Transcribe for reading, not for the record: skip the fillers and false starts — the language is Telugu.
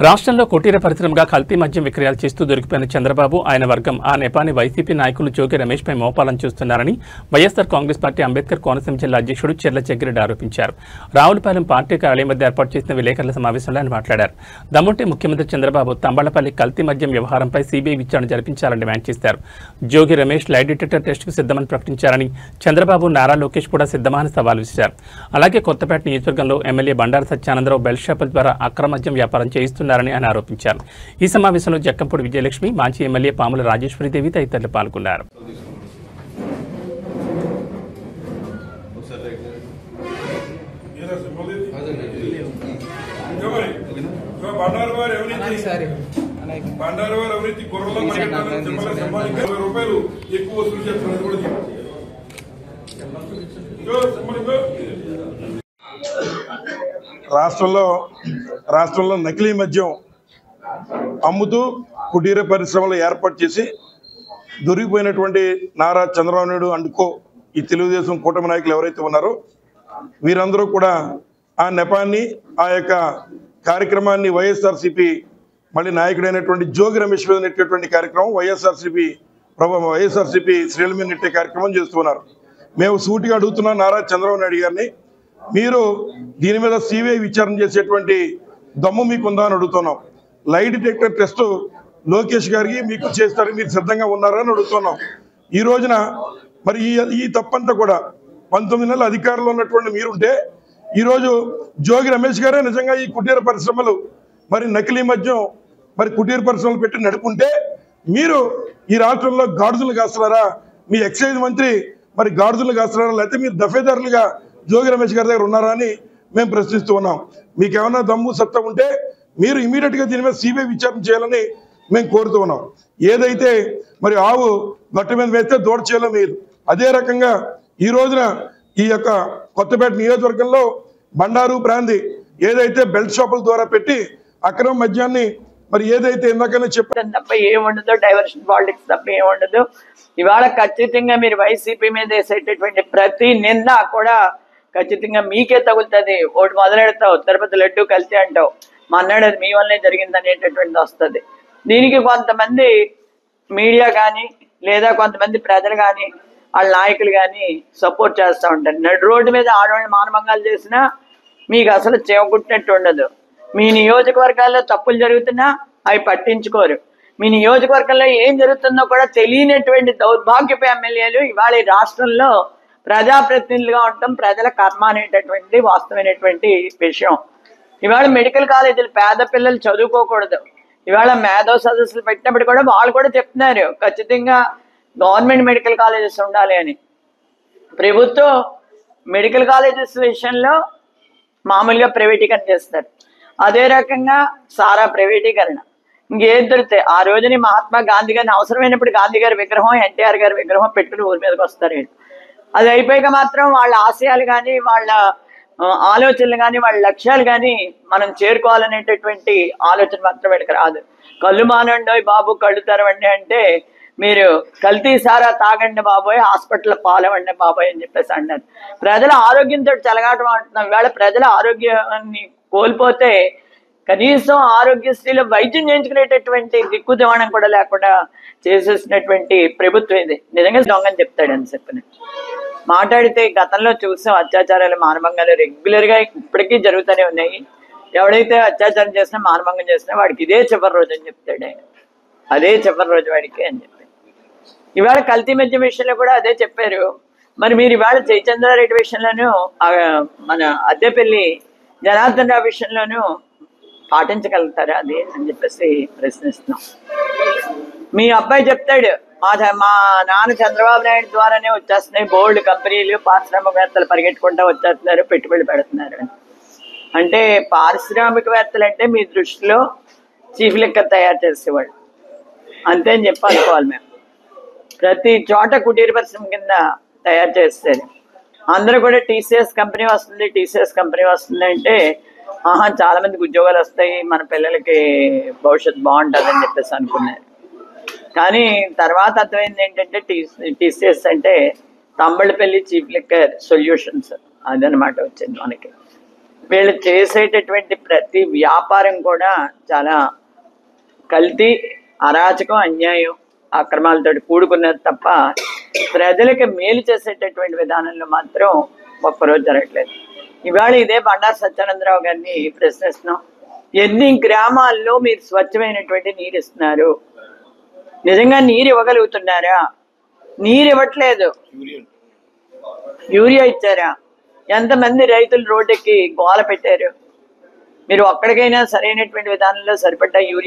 రాష్ట్రంలో కుటీర పరిశ్రమగా కల్తీ మద్యం విక్రయాలు చేస్తూ దొరికిపోయిన చంద్రబాబు ఆయన వర్గం ఆ నెపాన్ని వైసీపీ నాయకులు జోగి రమేష్పై మోపాలను చూస్తున్నారని వైఎస్ఆర్ కాంగ్రెస్ పార్టీ అంబేద్కర్ కోనసీమ జిల్లా అధ్యక్షుడు చెర్ల జగ్గిరెడ్డి ఆరోపించారు. రావులపాలెం పార్టీ కార్యాలయం వద్ద ఏర్పాటు చేసిన విలేకరుల సమావేశంలో ఆయన మాట్లాడారు. దమ్ముంటే ముఖ్యమంత్రి చంద్రబాబు తంబళ్లపల్లి కల్తీ మద్యం వ్యవహారంపై సీబీఐ విచారణ జరిపించాలని డిమాండ్ చేశారు. జోగి రమేష్ లై డిటెక్టర్ టెస్టుకు సిద్ధమని ప్రకటించారని, చంద్రబాబు నారా లోకేష్ కూడా సిద్ధమని సవాల్ విసిరారు. అలాగే కొత్తపేట నియోజకవర్గంలో ఎమ్మెల్యే బండారు సత్యానందరావు బెల్ట్ షాపుల ద్వారా అక్రమ మద్యం వ్యాపారం చేయిస్తున్నారని ఆయన ఆరోపించారు. ఈ సమావేశంలో జక్కంపూడి విజయలక్ష్మి, మాజీ ఎమ్మెల్యే పాముల రాజేశ్వరిదేవి తదితరులు పాల్గొన్నారు. రాష్ట్రంలో నకిలీ మద్యం అమ్ముతూ కుటీర పరిశ్రమలు ఏర్పాటు చేసి దొరికిపోయినటువంటి నారా చంద్రబాబు నాయుడు అండుకో ఈ తెలుగుదేశం కూటమి నాయకులు ఎవరైతే ఉన్నారో వీరందరూ కూడా ఆ నెపాన్ని, ఆ యొక్క కార్యక్రమాన్ని వైఎస్ఆర్సీపీ మళ్ళీ నాయకుడైనటువంటి జోగి రమేష్ మీద నెట్టేటువంటి కార్యక్రమం వైఎస్ఆర్సీపీ శ్రేణుల మీద నెట్టే కార్యక్రమం చేస్తున్నారు. మేము సూటిగా అడుగుతున్నాం నారా చంద్రబాబు నాయుడు గారిని, మీరు దీని మీద సిబిఐ విచారణ చేసేటువంటి దమ్ము మీకుందా అని అడుగుతున్నాం. లై డిటెక్టర్ టెస్ట్ లోకేష్ గారికి మీకు చేస్తారు, మీరు సిద్ధంగా ఉన్నారా అని అడుగుతున్నాం. ఈ రోజున మరి ఈ తప్పంతా కూడా 19 నెలల అధికారంలో ఉన్నటువంటి మీరుంటే ఈరోజు జోగి రమేష్ గారే నిజంగా ఈ కుటీర పరిశ్రమలు మరి నకిలీ మద్యం మరి కుటీర పరిశ్రమలు పెట్టి నడుపుంటే మీరు ఈ రాష్ట్రంలో గాడుదులు కాస్తున్నారా? మీ ఎక్సైజ్ మంత్రి మరి గాడుదులు కాస్తున్నారా? లేకపోతే మీరు దఫేదారులుగా జోగి రమేష్ గారి దగ్గర ఉన్నారా అని మేము ప్రశ్నిస్తూ ఉన్నాం. మీకు ఏమన్నా దమ్ము సత్తా ఉంటే మీరు ఇమీడియట్గా దీని మీద సిబిఐ విచారణ చేయాలని మేము కోరుతూ ఉన్నాం. ఏదైతే మరి ఆవు గట్టు మీద వేస్తే దూడ చేయాలో మీరు అదే రకంగా ఈ రోజున ఈ యొక్క కొత్తపేట నియోజకవర్గంలో బండారు ప్రాంతి ఏదైతే బెల్ట్ షాపుల ద్వారా పెట్టి అక్రమ మద్యాన్ని మరి ఏదైతే ఇందాకనే చెప్పారు తప్ప ఏముండదు, డైవర్షన్ పాలిటిక్స్ తప్ప ఏముండదు. ఇవాళ ఖచ్చితంగా మీరు వైసీపీ మీద వేసేటటువంటి ప్రతి నింద కూడా ఖచ్చితంగా మీకే తగులుతుంది. ఒకటి మొదలెడతావు, తిరుపతి లడ్డు కలిసి అంటావు, మన్నాడు అది మీ వల్లనే జరిగింది అనేటటువంటిది వస్తుంది. దీనికి కొంతమంది మీడియా కానీ లేదా కొంతమంది ప్రజలు కానీ వాళ్ళ నాయకులు కానీ సపోర్ట్ చేస్తూ ఉంటారు. నడు రోడ్డు మీద ఆడవాళ్ళు మానభంగాలు చేసినా మీకు అసలు చేవకుట్టినట్టు ఉండదు. మీ నియోజకవర్గాల్లో తప్పులు జరుగుతున్నా అవి పట్టించుకోరు. మీ నియోజకవర్గంలో ఏం జరుగుతుందో కూడా తెలియనటువంటి దౌర్భాగ్యపు ఎమ్మెల్యేలు ఇవాళ ఈ రాష్ట్రంలో ప్రజాప్రతినిధులుగా ఉండటం ప్రజల కర్మ అనేటటువంటి వాస్తవమైనటువంటి విషయం. ఇవాళ మెడికల్ కాలేజీలు పేద పిల్లలు చదువుకోకూడదు. ఇవాళ మేధో సదస్సులు పెట్టినప్పుడు కూడా వాళ్ళు కూడా చెప్తున్నారు ఖచ్చితంగా గవర్నమెంట్ మెడికల్ కాలేజెస్ ఉండాలి అని. ప్రభుత్వం మెడికల్ కాలేజెస్ విషయంలో మామూలుగా ప్రైవేటీకరణ చేస్తారు. అదే రకంగా సారా ప్రైవేటీకరణ ఇంకేం దొరుకుతాయి. ఆ రోజుని మహాత్మా గాంధీ గారిని అవసరమైనప్పుడు గాంధీ గారి విగ్రహం, ఎన్టీఆర్ గారి విగ్రహం పెట్టుకుని ఊరి మీదకి వస్తారు. అది అయిపోయాక మాత్రం వాళ్ళ ఆశయాలు కానీ వాళ్ళ ఆలోచనలు కానీ వాళ్ళ లక్ష్యాలు కానీ మనం చేరుకోవాలనేటటువంటి ఆలోచన మాత్రం వీళ్ళకి రాదు. కళ్ళు మానండి బాబు, కళ్ళు తెరవండి అంటే మీరు కల్తీ సారా తాగండి బాబోయ్, హాస్పిటల్ పాలవండి బాబోయ్ అని చెప్పేసి అన్నారు. ప్రజల ఆరోగ్యంతో చెలగాటం అంటున్నాం. ఇవాళ ప్రజల ఆరోగ్యాన్ని కోల్పోతే కనీసం ఆరోగ్యశ్రీలో వైద్యం చేయించుకునేటటువంటి దిక్కు దివాణం కూడా లేకుండా చేసేసినటువంటి ప్రభుత్వం ఇది. నిజంగా దొంగని చెప్తాడని చెప్పిన మాట్లాడితే గతంలో చూసాం అత్యాచారాలు, మానభంగాలు రెగ్యులర్గా ఇప్పటికీ జరుగుతూనే ఉన్నాయి. ఎవడైతే అత్యాచారం చేసినా మానభంగం చేసినా వాడికి ఇదే చివరి రోజు అని చెప్తాడు ఆయన. అదే చివరి రోజు వాడికి అని చెప్పి ఇవాళ కల్తీ మద్యం విషయంలో కూడా అదే చెప్పారు. మరి మీరు ఇవాళ జయచంద్రారెడ్డి విషయంలోనూ మన అద్దెపల్లి జనార్దన్ రావు విషయంలోనూ పాటించగలుగుతారా అది అని చెప్పేసి ప్రశ్నిస్తున్నాం. మీ అబ్బాయి చెప్తాడు మా నాన్న చంద్రబాబు నాయుడు ద్వారానే వచ్చేస్తున్నాయి బోల్డ్ కంపెనీలు, పారిశ్రామికవేత్తలు పరిగెట్టుకుంటూ వచ్చేస్తున్నారు, పెట్టుబడి పెడుతున్నారు అని. అంటే పారిశ్రామికవేత్తలు అంటే మీ దృష్టిలో చీఫ్ లెక్కర్ తయారు చేసేవాళ్ళు అంతే అని చెప్పి అనుకోవాలి. మేము ప్రతి చోట కుటీర పరిశ్రమ కింద తయారు చేస్తారు. అందరూ కూడా టీసీఎస్ కంపెనీ వస్తుంది అంటే చాలా మందికి ఉద్యోగాలు వస్తాయి, మన పిల్లలకి భవిష్యత్తు బాగుంటుంది అని చెప్పేసి అనుకున్నారు. కానీ తర్వాత అర్థమైంది ఏంటంటే టీసీఎస్ అంటే తంబళ్ళపల్లి చీఫ్ లిక్కర్ సొల్యూషన్స్ అదనమాట వచ్చింది మనకి. వీళ్ళు చేసేటటువంటి ప్రతి వ్యాపారం కూడా చాలా కల్తీ, అరాచకం, అన్యాయం, అక్రమాలతో కూడుకున్నది తప్ప ప్రజలకు మేలు చేసేటటువంటి విధానంలో మాత్రం ఒక్కరోజు జరగట్లేదు. ఇవాళ ఇదే బండారు సత్యానందరావు గారిని ప్రశ్నిస్తున్నాం. ఎన్ని గ్రామాల్లో మీరు స్వచ్ఛమైనటువంటి నీరు ఇస్తున్నారు? నిజంగా నీరు ఇవ్వగలుగుతున్నారా? నీరు ఇవ్వట్లేదు, యూరియా ఇచ్చారా? ఎంతమంది రైతులు రోడ్డుకి గోల పెట్టారు? మీరు ఒక్కడికైనా సరైనటువంటి విధానంలో సరిపడ్డ యూరియా